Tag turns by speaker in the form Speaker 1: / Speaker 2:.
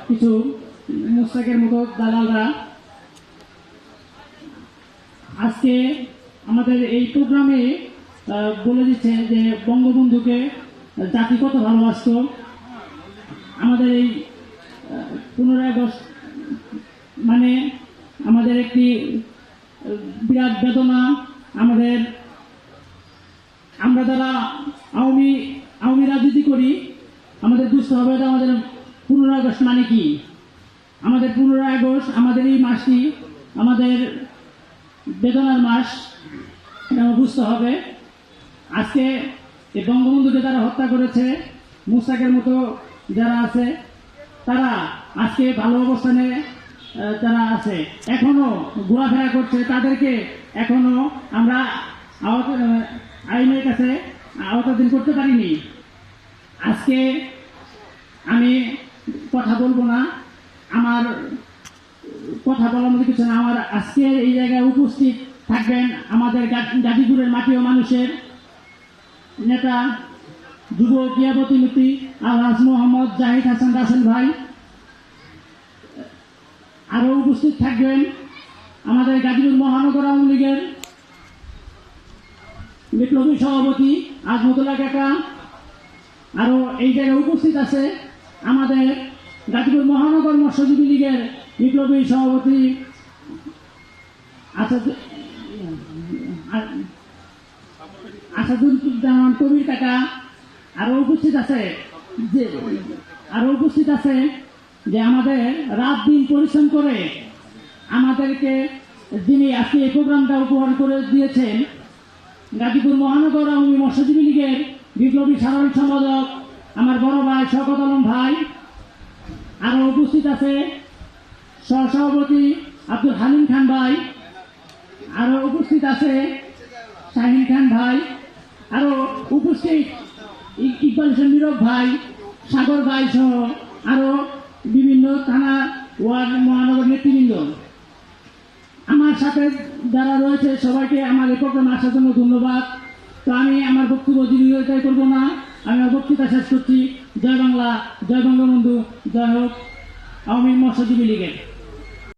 Speaker 1: কিছু মুস্তাকের মতো দালালরা আজকে আমাদের এই প্রোগ্রামে বলে দিচ্ছে যে বঙ্গবন্ধুকে জাতি কত ভালোবাসত। আমাদের এই 15 আগস্ট মানে আমাদের একটি বিরাট বেদনা। আমরা যারা আওয়ামী রাজনীতি করি আমাদের বুঝতে হবে যে আমাদের 15 আগস্ট মানে কি। আমাদের 15 আগস্ট আমাদের এই মাসটি আমাদের বেদনার মাস, এটা বুঝতে হবে। আজকে এই বঙ্গবন্ধুকে যারা হত্যা করেছে, মুস্তাকের মতো যারা আছে, তারা আজকে ভালো অবস্থানে যারা আছে এখনো ঘোরাফেরা করছে, তাদেরকে এখনো আমরা আইনের কাছে আওতাধীন করতে পারিনি। আজকে আমি কথা বলবো না, আমার কথা বলার মধ্যে কিছু না। আমার আজকে এই জায়গায় উপস্থিত থাকবেন আমাদের গাজীপুরের মাটি ও মানুষের নেতা যুব ক্রীড়া প্রতিনিধি আলহাজ মোহাম্মদ জাহিদ হাসান রাসেল ভাই। আরো উপস্থিত থাকবেন আমাদের গাজীপুর মহানগর আওয়ামী লীগের বিপ্লবী সভাপতি আজমতুল্লাহ কাকা। আরো এই জায়গায় উপস্থিত আছে আমাদের গাজীপুর মহানগর মৎস্যজীবী লীগের বিপ্লবী সভাপতি আসাদুজ্জামান কবির কাকা। আরো উপস্থিত আছে যে আমাদের রাত দিন পরিশ্রম করে আমাদেরকে যিনি আজকে এই প্রোগ্রামটা উপহার করে দিয়েছেন, গাজীপুর মহানগর আওয়ামী মৎস্যজীবী লীগের বিপ্লবী সাধারণ সম্পাদক আমার বড় ভাই শওকত আলম ভাই। আরো উপস্থিত আছে সহসভাপতি আব্দুল হালিম খান ভাই। আরো উপস্থিত আছে শাহিন খান ভাই। আরো উপস্থিত ইকবাল হোসেন নীরব ভাই, সাগর ভাই সহ আরো বিভিন্ন থানা ওয়ার্ড মহানগর নেতৃবৃন্দ। আমার সাথে যারা রয়েছে সবাইকে আমার এই প্রোগ্রামে আসার জন্য ধন্যবাদ। তো আমি আমার বক্তব্য দীর্ঘায়িত করবো না, আমি আমার বক্তৃতা শেষ করছি। জয় বাংলা, জয় বঙ্গবন্ধু, জয় হোক আওয়ামী মৎস্যজীবী লীগের।